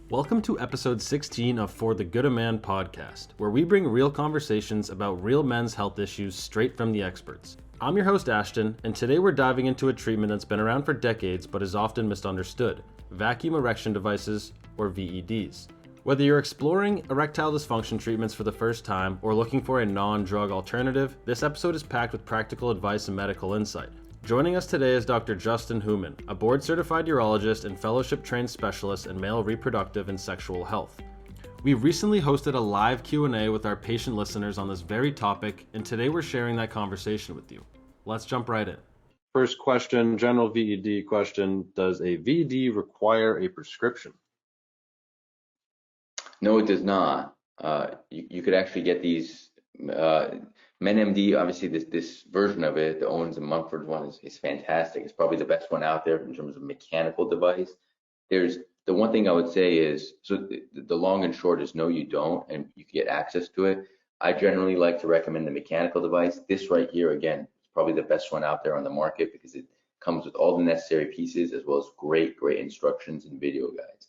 Welcome to episode 16 of For the Good of Man podcast, where we bring real conversations about real men's health issues straight from the experts. I'm your host Ashton, and today we're diving into a treatment that's been around for decades but is often misunderstood: vacuum erection devices, or VEDs. Whether you're exploring erectile dysfunction treatments for the first time or looking for a non-drug alternative, this episode is packed with practical advice and medical insight. Joining us today is Dr. Justin Houman, a board-certified urologist and fellowship-trained specialist in male reproductive and sexual health. We recently hosted a live Q&A with our patient listeners on this very topic, and today we're sharing that conversation with you. Let's jump right in. First question, general VED question: does a VED require a prescription? No, it does not. You could actually get these. MenMD, obviously this version of it, the Owens and Mumford one is fantastic. It's probably the best one out there in terms of mechanical device. There's the one thing I would say is, so the long and short is no, you don't, and you can get access to it. I generally like to recommend the mechanical device. This right here, again, is probably the best one out there on the market because it comes with all the necessary pieces as well as great instructions and video guides.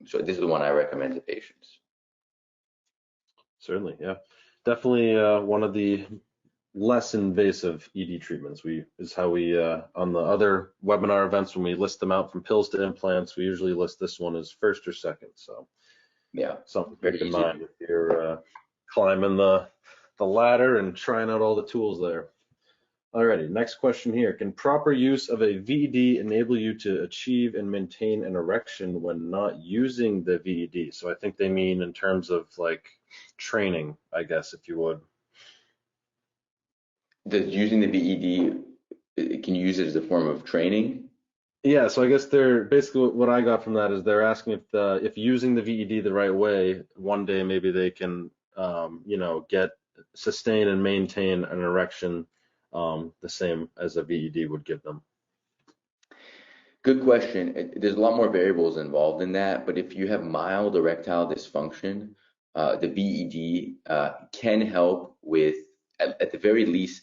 So this is the one I recommend to patients. Certainly, yeah. Definitely one of the less invasive ED treatments. Is how we on the other webinar events, when we list them out from pills to implants, we usually list this one as first or second. So yeah, something to keep in mind if you're climbing the ladder and trying out all the tools there. Alrighty, next question here. Can proper use of a VED enable you to achieve and maintain an erection when not using the VED? So I think they mean in terms of like training, I guess, if you would. Does using the VED, can you use it as a form of training? Yeah, so I guess they're basically, what I got from that is they're asking if using the VED the right way, one day maybe they can sustain and maintain an erection the same as a VED would give them. Good question. There's a lot more variables involved in that, but if you have mild erectile dysfunction, the VED can help with, at the very least,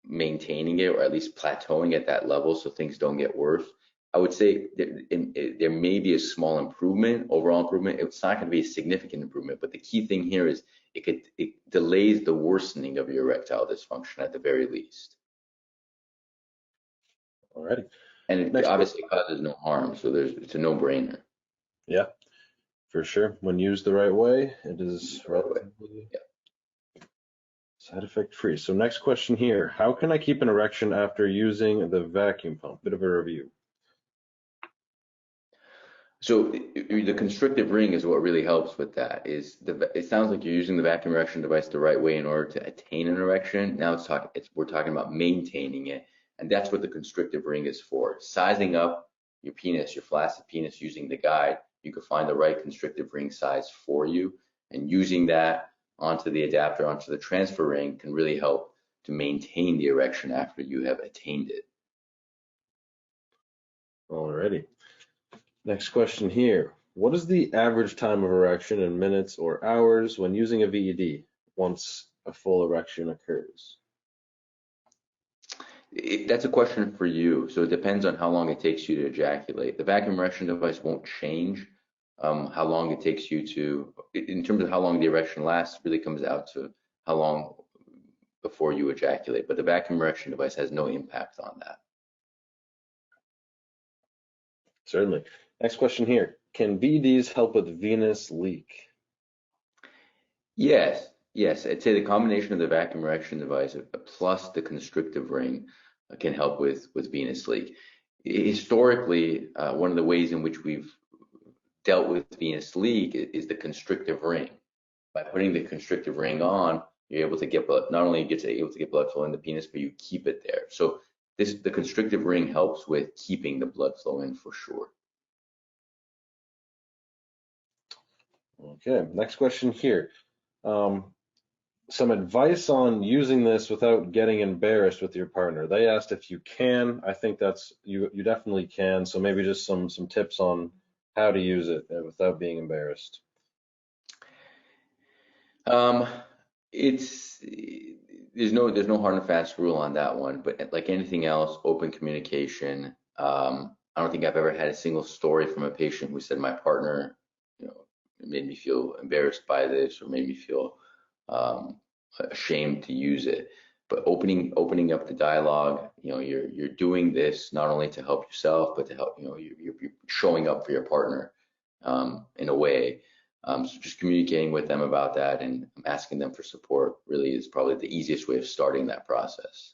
maintaining it, or at least plateauing at that level so things don't get worse. I would say there may be a small improvement, overall improvement. It's not going to be a significant improvement, but the key thing here is it delays the worsening of your erectile dysfunction at the very least. Alrighty. And it obviously causes no harm, so it's a no-brainer. Yeah, for sure. When used the right way, it is relatively side effect free. So next question here: how can I keep an erection after using the vacuum pump? Bit of a review. So the constrictive ring is what really helps with that. It sounds like you're using the vacuum erection device the right way in order to attain an erection. Now we're talking about maintaining it, and that's what the constrictive ring is for. Sizing up your penis, your flaccid penis, using the guide, you can find the right constrictive ring size for you, and using that onto the adapter, onto the transfer ring, can really help to maintain the erection after you have attained it. Alrighty. Next question here. What is the average time of erection in minutes or hours when using a VED once a full erection occurs? That's a question for you. So it depends on how long it takes you to ejaculate. The vacuum erection device won't change how long it takes you to, in terms of how long the erection lasts, really comes out to how long before you ejaculate. But the vacuum erection device has no impact on that. Certainly. Next question here. Can VEDs help with venous leak? Yes. I'd say the combination of the vacuum erection device plus the constrictive ring can help with venous leak. Historically, one of the ways in which we've dealt with venous leak is the constrictive ring. By putting the constrictive ring on, you're able to get blood. Not only able to get blood flow in the penis, but you keep it there. So the constrictive ring helps with keeping the blood flow in for sure. Okay, next question here. Some advice on using this without getting embarrassed with your partner. They asked if you can. I think that's you definitely can. So maybe just some tips on how to use it without being embarrassed. There's no hard and fast rule on that one, but like anything else, open communication, I don't think I've ever had a single story from a patient who said my partner, made me feel embarrassed by this or made me feel um, ashamed to use it. But opening up the dialogue, you're doing this not only to help yourself, but to help, you're showing up for your partner in a way. So just communicating with them about that and asking them for support really is probably the easiest way of starting that process.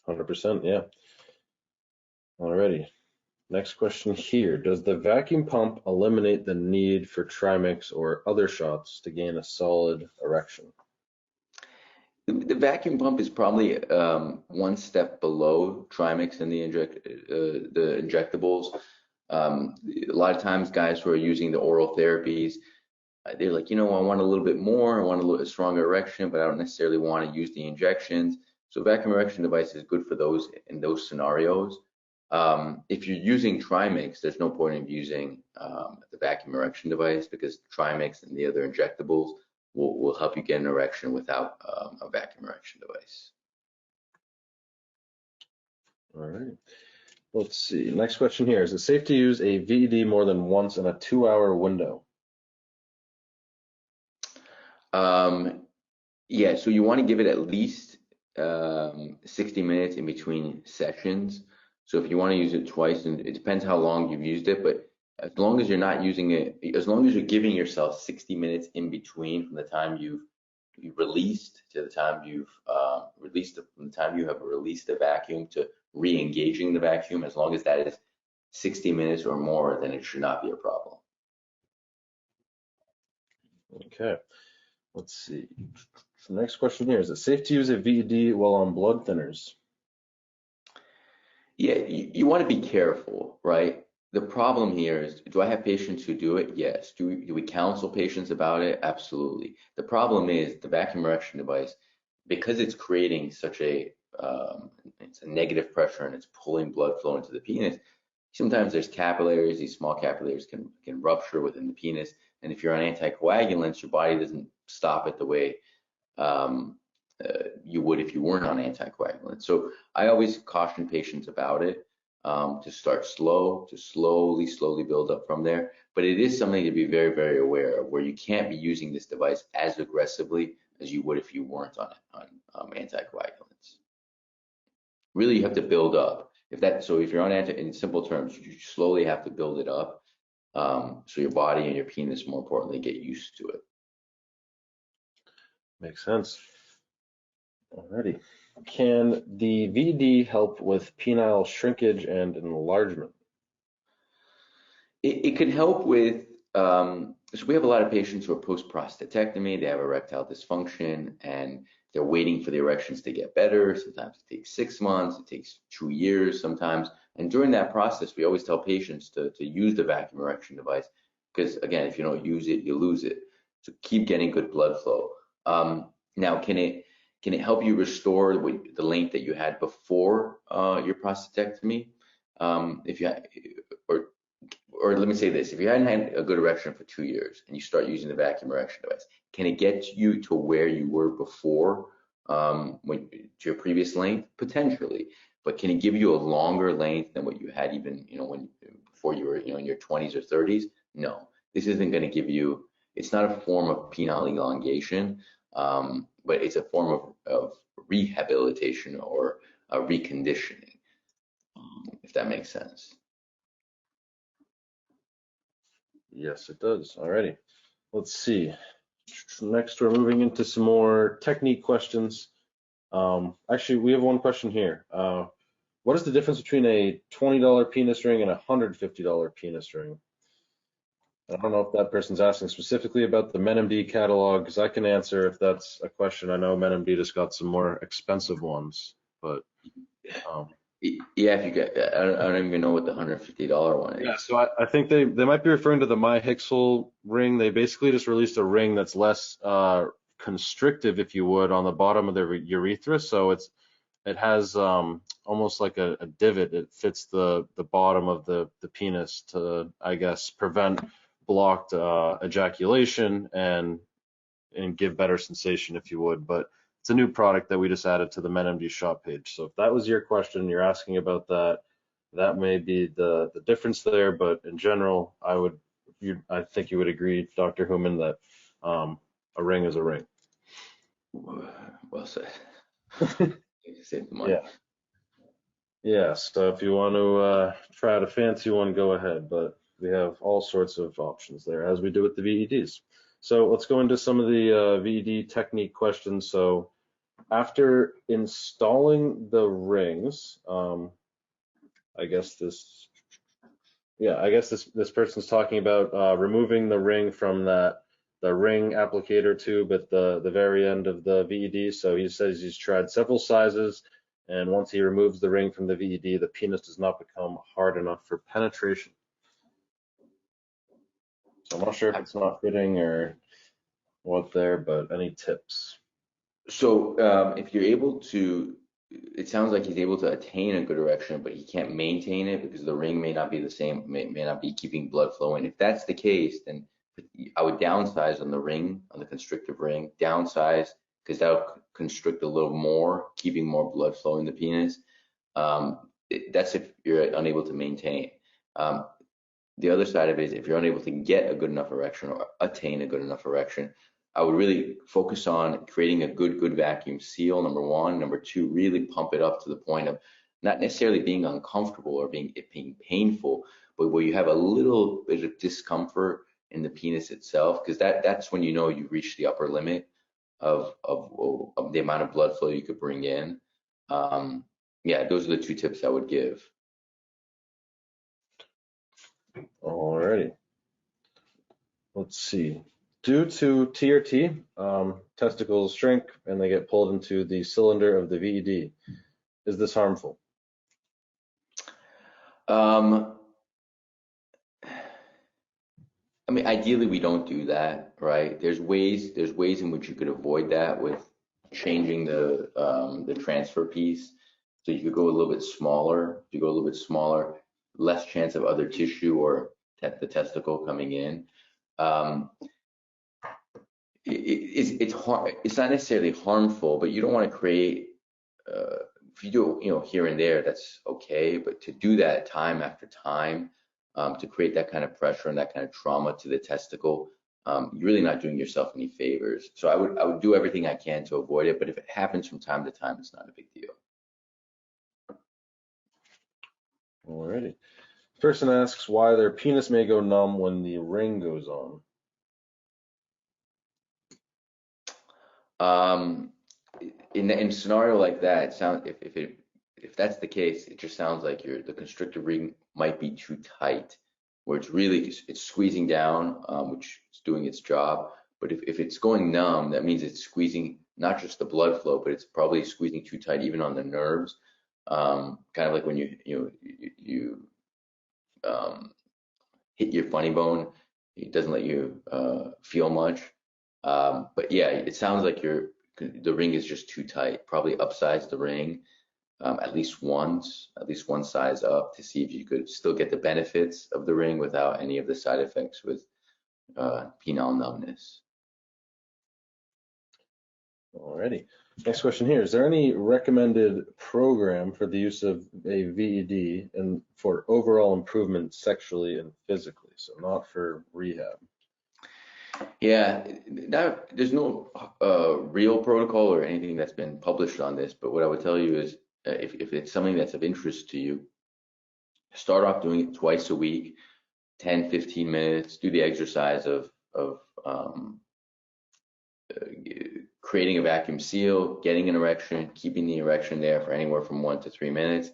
100%, yeah. Alrighty. Next question here. Does the vacuum pump eliminate the need for trimix or other shots to gain a solid erection? The vacuum pump is probably one step below trimix and the injectables. A lot of times, guys who are using the oral therapies, they're like, I want a little bit more, I want a little stronger erection, but I don't necessarily want to use the injections. So vacuum erection device is good for those in those scenarios. If you're using trimix, there's no point in using the vacuum erection device because trimix and the other injectables will help you get an erection without a vacuum erection device. All right. Let's see. Next question here. Is it safe to use a VED more than once in a 2-hour window? Yeah, so you want to give it at least 60 minutes in between sessions. So if you want to use it twice, and it depends how long you've used it, but as long as you're not using it, as long as you're giving yourself 60 minutes in between from the time you've released to the time you've from the time you have released the vacuum to re-engaging the vacuum, as long as that is 60 minutes or more, then it should not be a problem. Okay. Let's see. The next question here. Is it safe to use a VED while on blood thinners? Yeah, you want to be careful, right? The problem here is, do I have patients who do it? Yes. Do we counsel patients about it? Absolutely. The problem is the vacuum erection device, because it's creating such it's a negative pressure and it's pulling blood flow into the penis. Sometimes there's capillaries, these small capillaries can rupture within the penis. And if you're on anticoagulants, your body doesn't stop it the way um, you would if you weren't on anticoagulants. So I always caution patients about it, to start slow, to slowly build up from there. But it is something to be very, very aware of, where you can't be using this device as aggressively as you would if you weren't on anticoagulants. Really, you have to build up. So if you're on in simple terms, you slowly have to build it up, so your body and your penis, more importantly, get used to it. Makes sense. Alrighty. Can the VED help with penile shrinkage and enlargement? It can help with, so we have a lot of patients who are post-prostatectomy, they have erectile dysfunction, and they're waiting for the erections to get better. Sometimes it takes 6 months, it takes 2 years sometimes. And during that process, we always tell patients to use the vacuum erection device, because again, if you don't use it, you lose it. So keep getting good blood flow. Now, can it help you restore the length that you had before your prostatectomy? If you or let me say this, if you hadn't had a good erection for 2 years and you start using the vacuum erection device, can it get you to where you were before, to your previous length? Potentially, but can it give you a longer length than what you had even, before you were, in your 20s or 30s? No, this isn't going to give you, it's not a form of penile elongation, but it's a form of rehabilitation or reconditioning, if that makes sense. Yes, it does. Alrighty. Let's see. Next, we're moving into some more technique questions. Actually, we have one question here. What is the difference between a $20 penis ring and a $150 penis ring? I don't know if that person's asking specifically about the MenMD catalog, because I can answer if that's a question. I know MenMD just got some more expensive ones, but yeah, if you get, I don't even know what the $150 one is. Yeah, so I think they might be referring to the MyHixel ring. They basically just released a ring that's less constrictive, if you would, on the bottom of the urethra. So it has almost like a divot. It fits the bottom of the penis to, I guess, prevent blocked ejaculation and give better sensation, if you would. But it's a new product that we just added to the MenMD shop page. So if that was your question, you're asking about that, that may be the difference there, but in general, I think you would agree, Dr. Houman, that a ring is a ring. Well said. Save the money. Yeah. Yeah, so if you want to try the fancy one, go ahead, but we have all sorts of options there, as we do with the VEDs. So let's go into some of the VED technique questions. So after installing the rings, I guess this person's talking about removing the ring from the ring applicator tube at the very end of the VED. So he says he's tried several sizes, and once he removes the ring from the VED, the penis does not become hard enough for penetration. So I'm not sure if it's not fitting or what there, but any tips? So if you're able to, it sounds like he's able to attain a good erection, but he can't maintain it because the ring may not be the same, may not be keeping blood flowing. If that's the case, then I would downsize on the ring, on the constrictive ring, downsize because that'll constrict a little more, keeping more blood flowing in the penis. That's if you're unable to maintain. The other side of it is if you're unable to get a good enough erection or attain a good enough erection, I would really focus on creating a good vacuum seal, number one. Number two, really pump it up to the point of not necessarily being uncomfortable or being painful, but where you have a little bit of discomfort in the penis itself, because that's when you know you've reached the upper limit of the amount of blood flow you could bring in. Yeah, those are the two tips I would give. Alrighty. Let's see. Due to TRT, testicles shrink and they get pulled into the cylinder of the VED. Is this harmful? I mean, ideally we don't do that, right? There's ways in which you could avoid that with changing the transfer piece. So you could go a little bit smaller. If you go a little bit smaller, less chance of other tissue or the testicle coming in. It's not necessarily harmful, but you don't want to create. If you do it, here and there, that's okay. But to do that time after time, to create that kind of pressure and that kind of trauma to the testicle, you're really not doing yourself any favors. So I would do everything I can to avoid it. But if it happens from time to time, it's not a big deal. Alrighty. Person asks why their penis may go numb when the ring goes on. In a scenario like that, it sounds if that's the case, it just sounds like the constrictor ring might be too tight, where it's squeezing down, which is doing its job. But if it's going numb, that means it's squeezing not just the blood flow, but it's probably squeezing too tight even on the nerves. Kind of like when you hit your funny bone, it doesn't let you feel much. But yeah, it sounds like the ring is just too tight. Probably upsize the ring at least one size up to see if you could still get the benefits of the ring without any of the side effects with penile numbness. Alrighty. Next question here. Is there any recommended program for the use of a VED and for overall improvement sexually and physically? So not for rehab. Yeah, there's no real protocol or anything that's been published on this, but what I would tell you is if it's something that's of interest to you, start off doing it twice a week, 10, 15 minutes, do the exercise of creating a vacuum seal, getting an erection, keeping the erection there for anywhere from 1 to 3 minutes,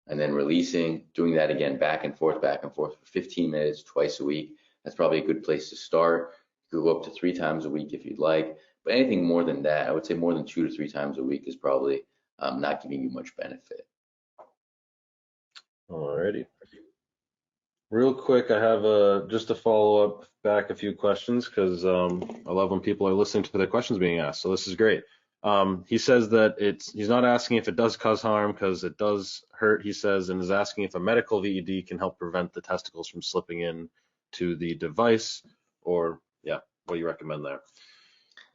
and then releasing, doing that again back and forth for 15 minutes twice a week. That's probably a good place to start. You could go up to 3 times a week if you'd like, but anything more than that, I would say more than 2 to 3 times a week is probably not giving you much benefit. Alrighty. Real quick, I have just to follow up back a few questions because I love when people are listening to their questions being asked. So this is great. He says that he's not asking if it does cause harm because it does hurt, he says, and is asking if a medical VED can help prevent the testicles from slipping in to the device, or what do you recommend there?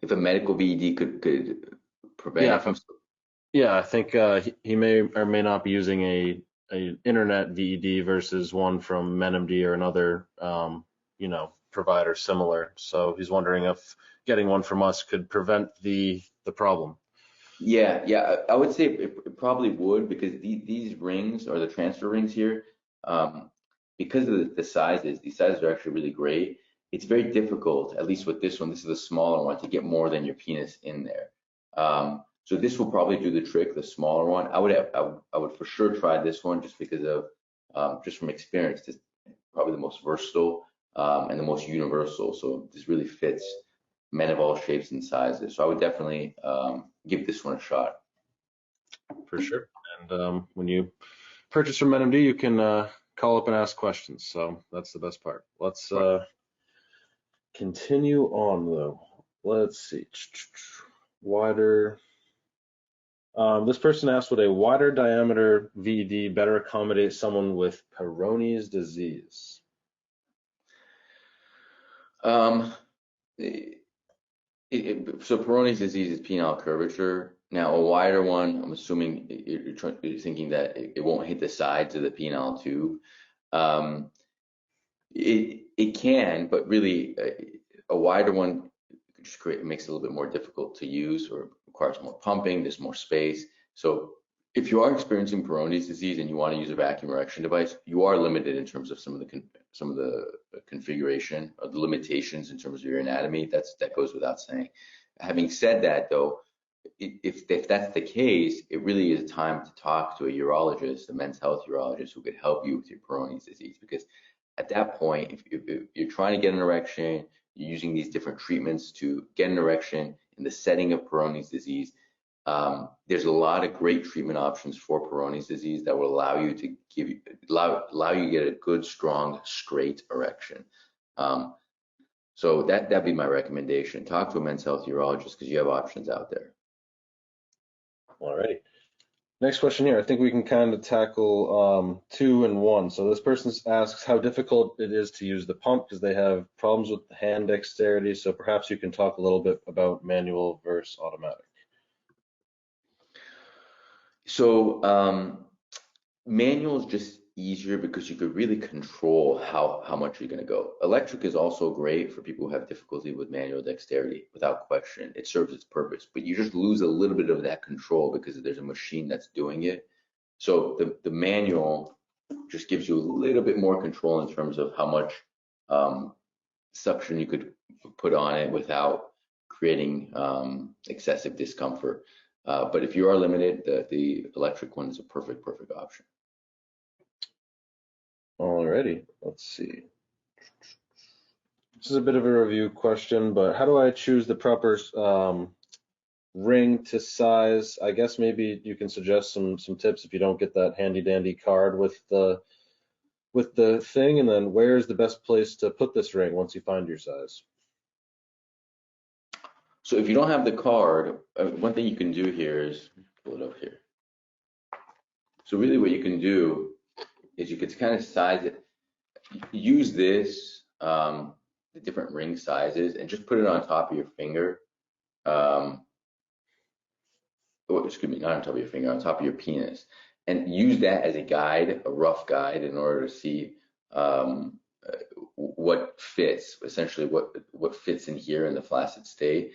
If a medical VED could prevent it from... Yeah, I think he may or may not be using a internet VED versus one from MenMD or another, provider similar. So he's wondering if getting one from us could prevent the problem. Yeah, I would say it probably would, because these rings, or the transfer rings here, because of the sizes, these sizes are actually really great. It's very difficult, at least with this one, this is the smaller one, to get more than your penis in there. So this will probably do the trick, the smaller one. I would for sure try this one, just because of just from experience, this is probably the most versatile and the most universal. So this really fits men of all shapes and sizes. So I would definitely give this one a shot. For sure. And when you purchase from MenMD, you can call up and ask questions. So that's the best part. Let's continue on though. Let's see. Wider. This person asked, would a wider diameter VED better accommodate someone with Peyronie's disease? So Peyronie's disease is penile curvature. Now, a wider one, I'm assuming you're thinking that it won't hit the sides of the penile tube. It can, but really a wider one just makes it a little bit more difficult to use, or requires more pumping. There's more space. So if you are experiencing Peyronie's disease and you want to use a vacuum erection device, you are limited in terms of some of the configuration, or the limitations in terms of your anatomy. That goes without saying. Having said that, though, if that's the case, it really is time to talk to a urologist, a men's health urologist, who could help you with your Peyronie's disease. Because at that point, if you're trying to get an erection, you're using these different treatments to get an erection in the setting of Peyronie's disease, there's a lot of great treatment options for Peyronie's disease that will allow you to allow you to get a good, strong, straight erection. So that'd be my recommendation. Talk to a men's health urologist, because you have options out there. Alrighty. Next question here. I think we can kind of tackle 2 and 1. So this person asks how difficult it is to use the pump, because they have problems with hand dexterity. So perhaps you can talk a little bit about manual versus automatic. So manual is just easier, because you could really control how much you're going to go. Electric is also great for people who have difficulty with manual dexterity, without question. It serves its purpose, but you just lose a little bit of that control because there's a machine that's doing it. So the manual just gives you a little bit more control in terms of how much suction you could put on it without creating excessive discomfort. But if you are limited, the electric one is a perfect option. Alrighty, let's see. This is a bit of a review question, but how do I choose the proper ring to size? I guess maybe you can suggest some tips if you don't get that handy dandy card with the thing, and then where's the best place to put this ring once you find your size? So if you don't have the card, one thing you can do here is pull it up here. So really what you can do is you could kind of size it, use this, the different ring sizes, and just put it on top of your finger. Excuse me, not on top of your finger, on top of your penis, and use that as a guide, a rough guide, in order to see what fits, essentially what fits in here in the flaccid state.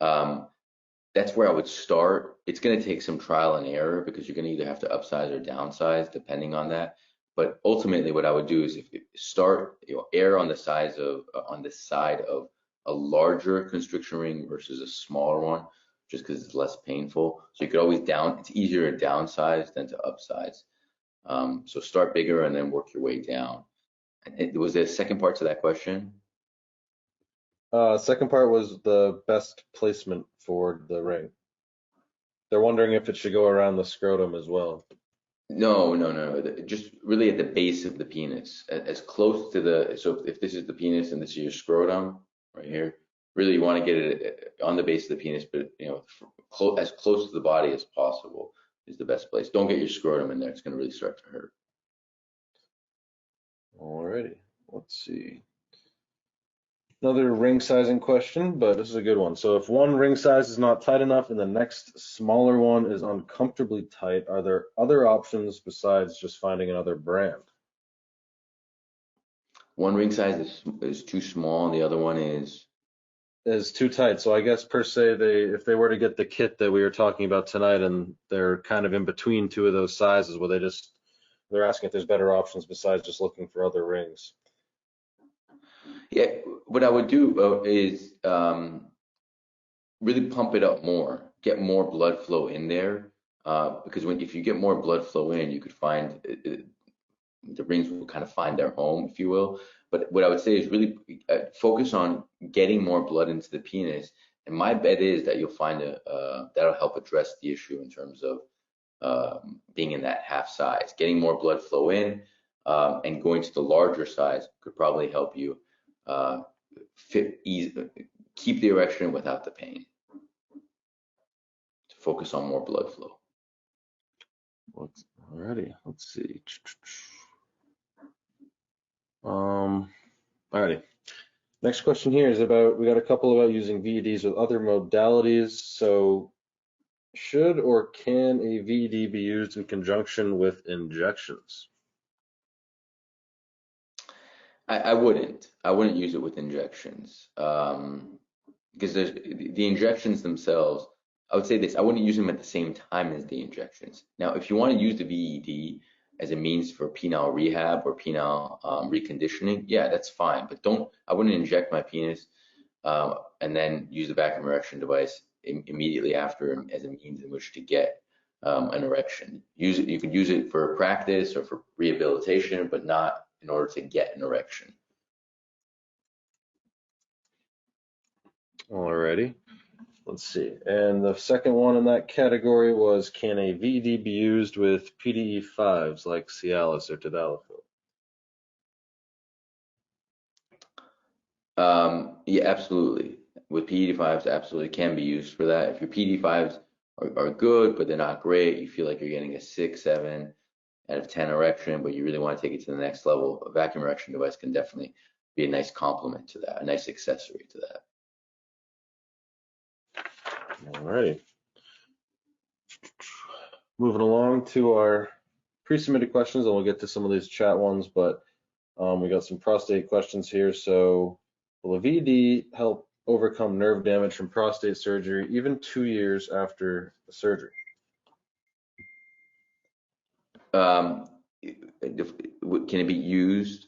That's where I would start. It's going to take some trial and error, because you're going to either have to upsize or downsize depending on that. But ultimately, what I would do is err on the side of a larger constriction ring versus a smaller one, just because it's less painful. So you could always it's easier to downsize than to upsize. So start bigger and then work your way down. Was there a second part to that question? Second part was the best placement for the ring. They're wondering if it should go around the scrotum as well. No. Just really at the base of the penis, as close to so if this is the penis and this is your scrotum right here, really you want to get it on the base of the penis, but as close to the body as possible is the best place. Don't get your scrotum in there. It's going to really start to hurt. Alrighty, let's see. Another ring sizing question, but this is a good one. So if one ring size is not tight enough and the next smaller one is uncomfortably tight, are there other options besides just finding another brand? One ring size is too small, and the other one Is too tight. So I guess per se, if they were to get the kit that we were talking about tonight and they're kind of in between two of those sizes, they're asking if there's better options besides just looking for other rings. yeah. What I would do is really pump it up more, get more blood flow in there, because if you get more blood flow in, you could find the rings will kind of find their home, if you will. But what I would say is really focus on getting more blood into the penis. And my bet is that you'll find that'll help address the issue in terms of being in that half size. Getting more blood flow in and going to the larger size could probably help you keep the erection without the pain. To focus on more blood flow. Alrighty, let's see. Alrighty. Next question here is we got a couple about using VEDs with other modalities. So should or can a VED be used in conjunction with injections? I wouldn't. I wouldn't use it with injections because there's the injections themselves. I would say this: I wouldn't use them at the same time as the injections. Now, if you want to use the VED as a means for penile rehab or penile reconditioning, yeah, that's fine. But I wouldn't inject my penis and then use the vacuum erection device immediately after as a means in which to get an erection. You could use it for practice or for rehabilitation, but not in order to get an erection. Alrighty, let's see. And the second one in that category was, can a VED be used with PDE5s like Cialis or Tadalafil? Yeah, absolutely. With PDE5s, absolutely can be used for that. If your PDE5s are good, but they're not great, you feel like you're getting a 6, 7 out of 10 erection, but you really want to take it to the next level, a vacuum erection device can definitely be a nice complement to that, a nice accessory to that. Alrighty. Moving along to our pre-submitted questions, and we'll get to some of these chat ones, but we got some prostate questions here. So will a VED help overcome nerve damage from prostate surgery even 2 years after the surgery? Can it be used?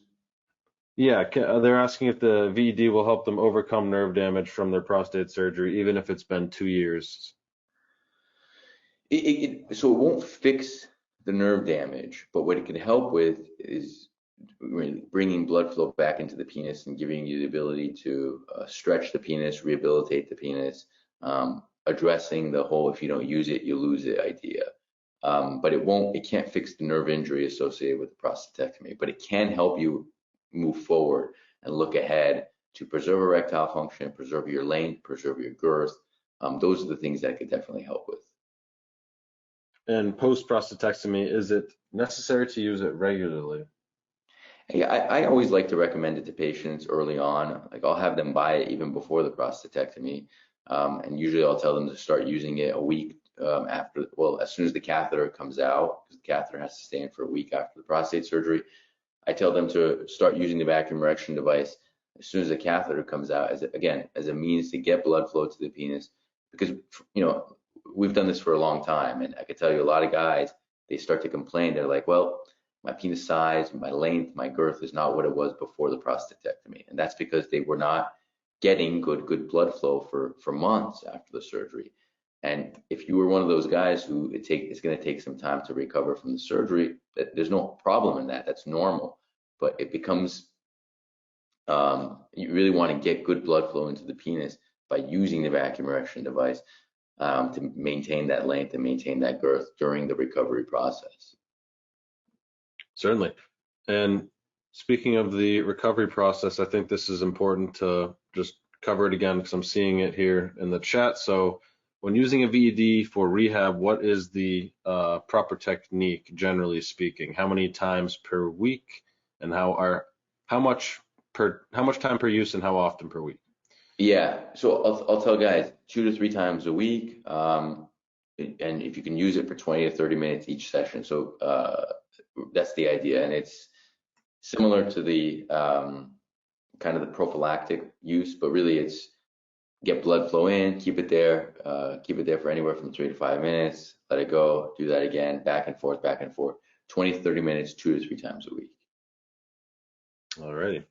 Yeah, they're asking if the VED will help them overcome nerve damage from their prostate surgery, even if it's been 2 years. So it won't fix the nerve damage, but what it can help with is bringing blood flow back into the penis and giving you the ability to stretch the penis, rehabilitate the penis, addressing the whole if you don't use it, you lose it idea. But it can't fix the nerve injury associated with the prostatectomy, but it can help you move forward and look ahead to preserve erectile function, preserve your length, preserve your girth. Those are the things that it could definitely help with. And post-prostatectomy, is it necessary to use it regularly? Yeah, I always like to recommend it to patients early on. Like I'll have them buy it even before the prostatectomy, and usually I'll tell them to start using it a week after. Well, as soon as the catheter comes out, because the catheter has to stay in for a week after the prostate surgery. I tell them to start using the vacuum erection device as soon as the catheter comes out, as a means to get blood flow to the penis, because we've done this for a long time, and I can tell you a lot of guys, they start to complain. They're like, well, my penis size, my length, my girth is not what it was before the prostatectomy. And that's because they were not getting good blood flow for months after the surgery. And if you were one of those guys who it's going to take some time to recover from the surgery, there's no problem in that. That's normal. But it becomes, you really want to get good blood flow into the penis by using the vacuum erection device to maintain that length and maintain that girth during the recovery process. Certainly. And speaking of the recovery process, I think this is important to just cover it again because I'm seeing it here in the chat. So when using a VED for rehab, what is the proper technique, generally speaking? How many times per week, and how much how much time per use and how often per week? Yeah, so I'll tell guys 2 to 3 times a week, and if you can use it for 20 to 30 minutes each session. So that's the idea, and it's similar to the kind of the prophylactic use, but really it's get blood flow in, keep it there for anywhere from 3 to 5 minutes, let it go, do that again, back and forth, 20 to 30 minutes, 2 to 3 times a week. Alrighty.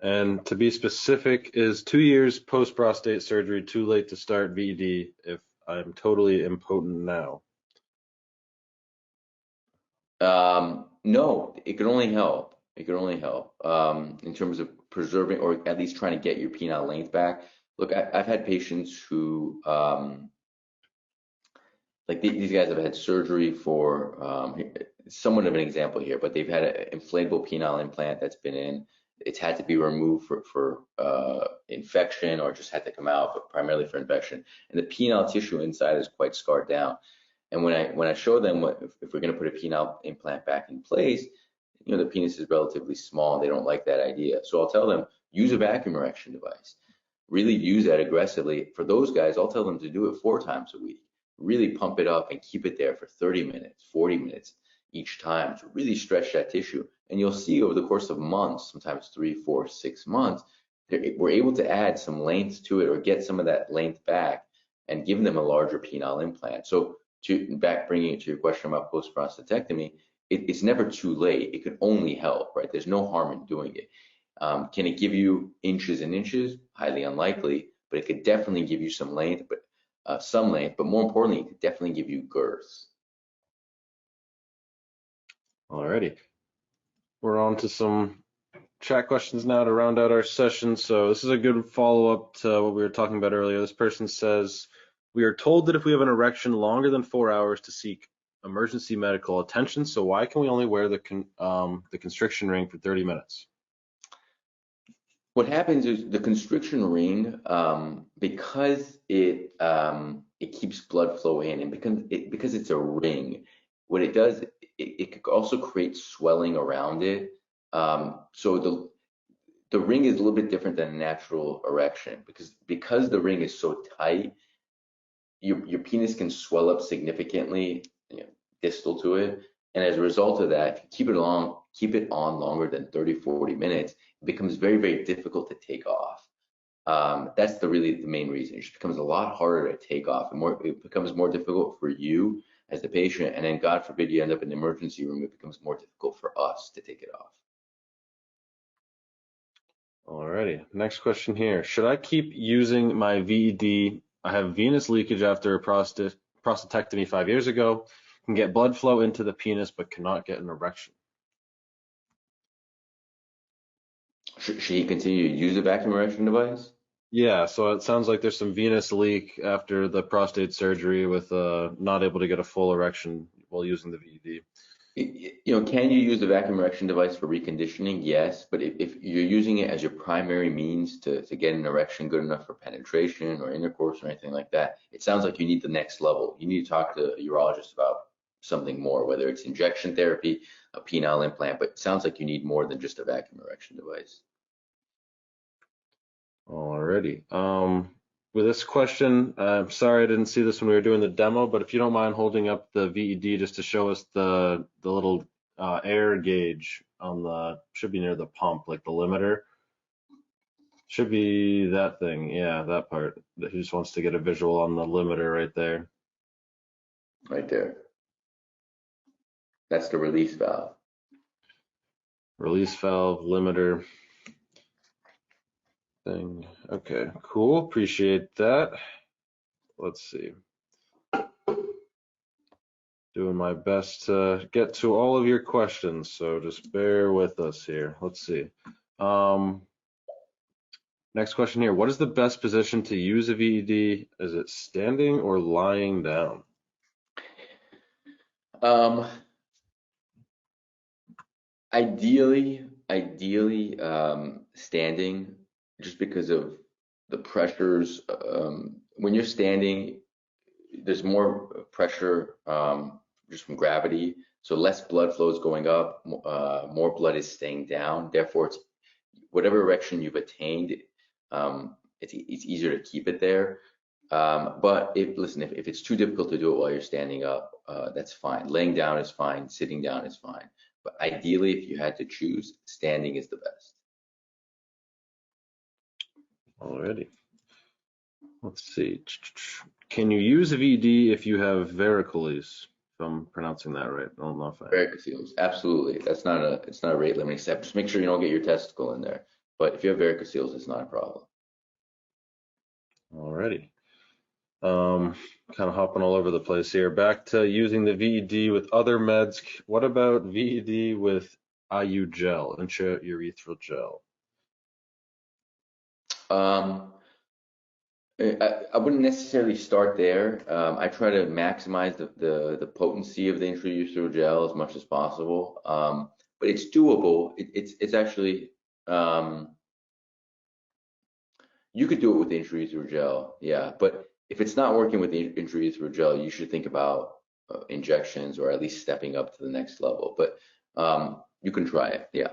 And to be specific, is 2 years post prostate surgery too late to start VED if I'm totally impotent now? No, it could only help. It could only help in terms of preserving or at least trying to get your penile length back. Look, I've had patients who, like these guys have had surgery for, somewhat of an example here, but they've had an inflatable penile implant that's been in. It's had to be removed for infection or just had to come out, but primarily for infection. And the penile tissue inside is quite scarred down. And when I show them if we're going to put a penile implant back in place, the penis is relatively small. They don't like that idea. So I'll tell them, use a vacuum erection device. Really use that aggressively. For those guys, I'll tell them to do it 4 times a week. Really pump it up and keep it there for 30 minutes, 40 minutes each time to really stretch that tissue. And you'll see over the course of months, sometimes 3, 4, 6 months, we're able to add some length to it or get some of that length back and give them a larger penile implant. So bringing it to your question about post-prostatectomy, it's never too late. It can only help, right? There's no harm in doing it. Can it give you inches and inches? Highly unlikely, but it could definitely give you some length, but more importantly, it could definitely give you girth. Alrighty. We're on to some chat questions now to round out our session. So this is a good follow-up to what we were talking about earlier. This person says, we are told that if we have an erection longer than 4 hours to seek emergency medical attention, so why can we only wear the constriction ring for 30 minutes? What happens is the constriction ring, because it keeps blood flow in, and because it's a ring, what it does, it could also create swelling around it. So the ring is a little bit different than a natural erection because the ring is so tight, your penis can swell up significantly, distal to it, and as a result of that, if you keep it on longer than 30, 40 minutes, it becomes very, very difficult to take off. That's really the main reason. It just becomes a lot harder to take off, and it becomes more difficult for you as the patient, and then God forbid you end up in the emergency room, it becomes more difficult for us to take it off. Alrighty, next question here. Should I keep using my VED? I have venous leakage after a prostatectomy 5 years ago. Can get blood flow into the penis, but cannot get an erection. Should he continue to use a vacuum erection device? Yeah, so it sounds like there's some venous leak after the prostate surgery with not able to get a full erection while using the VED. Can you use the vacuum erection device for reconditioning? Yes, but if you're using it as your primary means to get an erection good enough for penetration or intercourse or anything like that, it sounds like you need the next level. You need to talk to a urologist about something more, whether it's injection therapy, a penile implant, but it sounds like you need more than just a vacuum erection device. Alrighty. With this question, I'm sorry I didn't see this when we were doing the demo, but if you don't mind holding up the VED just to show us the little air gauge should be near the pump, like the limiter. Should be that thing, yeah, that part. He just wants to get a visual on the limiter right there. Right there. That's the release valve. Release valve, limiter thing. Okay, cool. Appreciate that. Let's see. Doing my best to get to all of your questions, so just bear with us here. Let's see. Next question here. What is the best position to use a VED? Is it standing or lying down? Ideally, standing, just because of the pressures. When you're standing, there's more pressure just from gravity, so less blood flow is going up, more blood is staying down. Therefore, whatever erection you've attained, it's easier to keep it there. But if it's too difficult to do it while you're standing up, that's fine. Laying down is fine. Sitting down is fine. But ideally, if you had to choose, standing is the best. Alrighty. Let's see. Can you use a VED if you have varicoles? If I'm pronouncing that right. I don't know if I... Varicoceles, absolutely. It's not a rate limiting step. Just make sure you don't get your testicle in there. But if you have varicoceles, it's not a problem. Alrighty. Kind of hopping all over the place here. Back to using the VED with other meds. What about VED with IU gel, intraurethral gel? I wouldn't necessarily start there. I try to maximize the potency of the intraurethral gel as much as possible. But it's doable. It's actually you could do it with the intraurethral gel, yeah. But if it's not working with the intraurethral gel, you should think about injections or at least stepping up to the next level. But you can try it, yeah.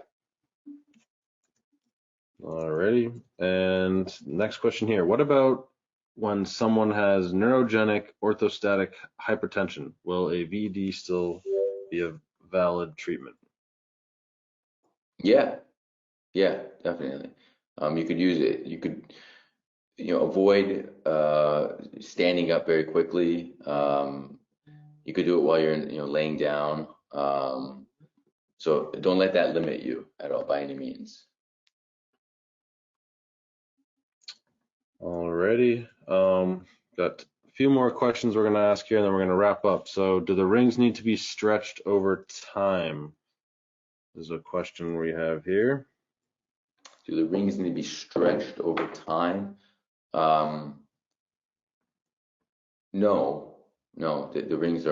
Alrighty. And next question here. What about when someone has neurogenic orthostatic hypertension? Will a VED still be a valid treatment? Yeah, definitely. You could use it. You could, avoid standing up very quickly. You could do it while you're, laying down. So don't let that limit you at all by any means. Alrighty. Got a few more questions we're going to ask here, and then we're going to wrap up. So, do the rings need to be stretched over time? This is a question we have here. Do the rings need to be stretched over time? No. The rings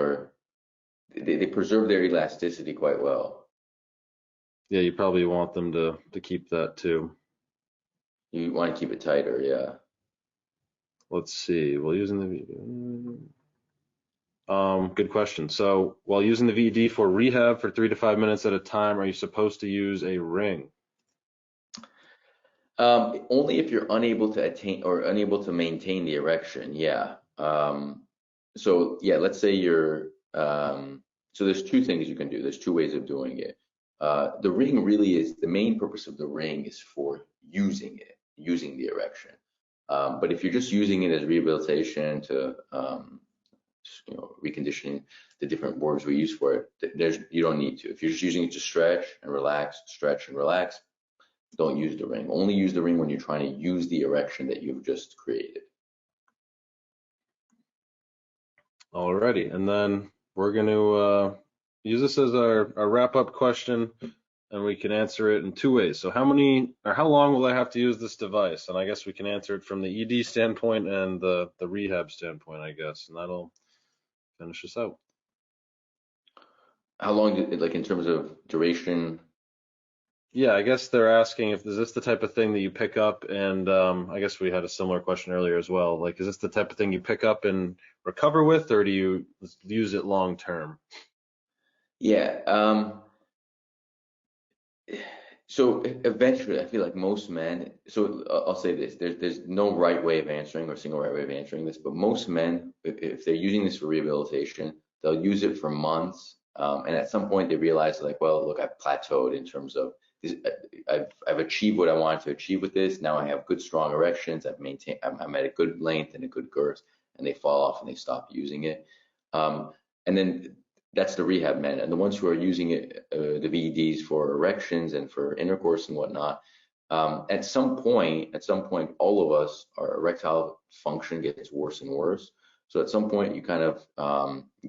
they preserve their elasticity quite well. Yeah, you probably want them to keep that too. You want to keep it tighter, yeah. Let's see. While using the VED, good question. So, while using the VED for rehab for 3 to 5 minutes at a time, are you supposed to use a ring? Only if you're unable to attain or unable to maintain the erection, yeah. So yeah, let's say you're. So there's two things you can do. There's two ways of doing it. The ring really is the main purpose of the ring is for using the erection. But if you're just using it as rehabilitation to, reconditioning, the different words we use for it, you don't need to. If you're just using it to stretch and relax, don't use the ring. Only use the ring when you're trying to use the erection that you've just created. Alrighty, and then we're going to use this as our wrap-up question, and we can answer it in two ways. So how long will I have to use this device? And I guess we can answer it from the ED standpoint and the rehab standpoint, I guess, and that'll finish us out. How long, like in terms of duration? Yeah, I guess they're asking is this the type of thing that you pick up, and I guess we had a similar question earlier as well. Like, is this the type of thing you pick up and recover with, or do you use it long term? Yeah. So eventually, I feel like most men. So I'll say this: there's no right way of answering or single right way of answering this, but most men, if they're using this for rehabilitation, they'll use it for months, and at some point they realize like, well, look, I've plateaued in terms of this, I've achieved what I wanted to achieve with this. Now I have good, strong erections. I'm at a good length and a good girth, and they fall off and they stop using it. And then that's the rehab men. And the ones who are using it, the VEDs for erections and for intercourse and whatnot, at some point, all of us, our erectile function gets worse and worse. So at some point, you kind of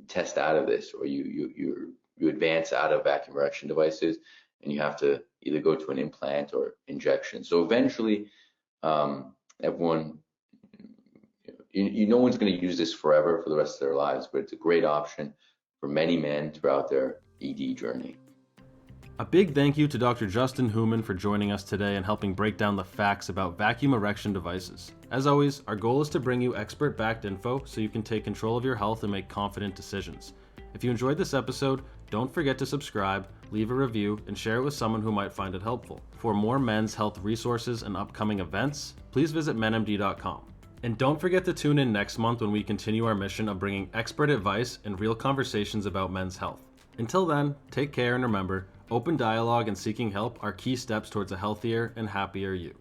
test out of this, or you advance out of vacuum erection devices, and you have to either go to an implant or injection. So eventually, everyone, no one's going to use this forever for the rest of their lives, but it's a great option for many men throughout their ED journey. A big thank you to Dr. Justin Houman for joining us today and helping break down the facts about vacuum erection devices. As always, our goal is to bring you expert-backed info so you can take control of your health and make confident decisions. If you enjoyed this episode, don't forget to subscribe, leave a review, and share it with someone who might find it helpful. For more men's health resources and upcoming events, please visit menmd.com. And don't forget to tune in next month when we continue our mission of bringing expert advice and real conversations about men's health. Until then, take care and remember, open dialogue and seeking help are key steps towards a healthier and happier you.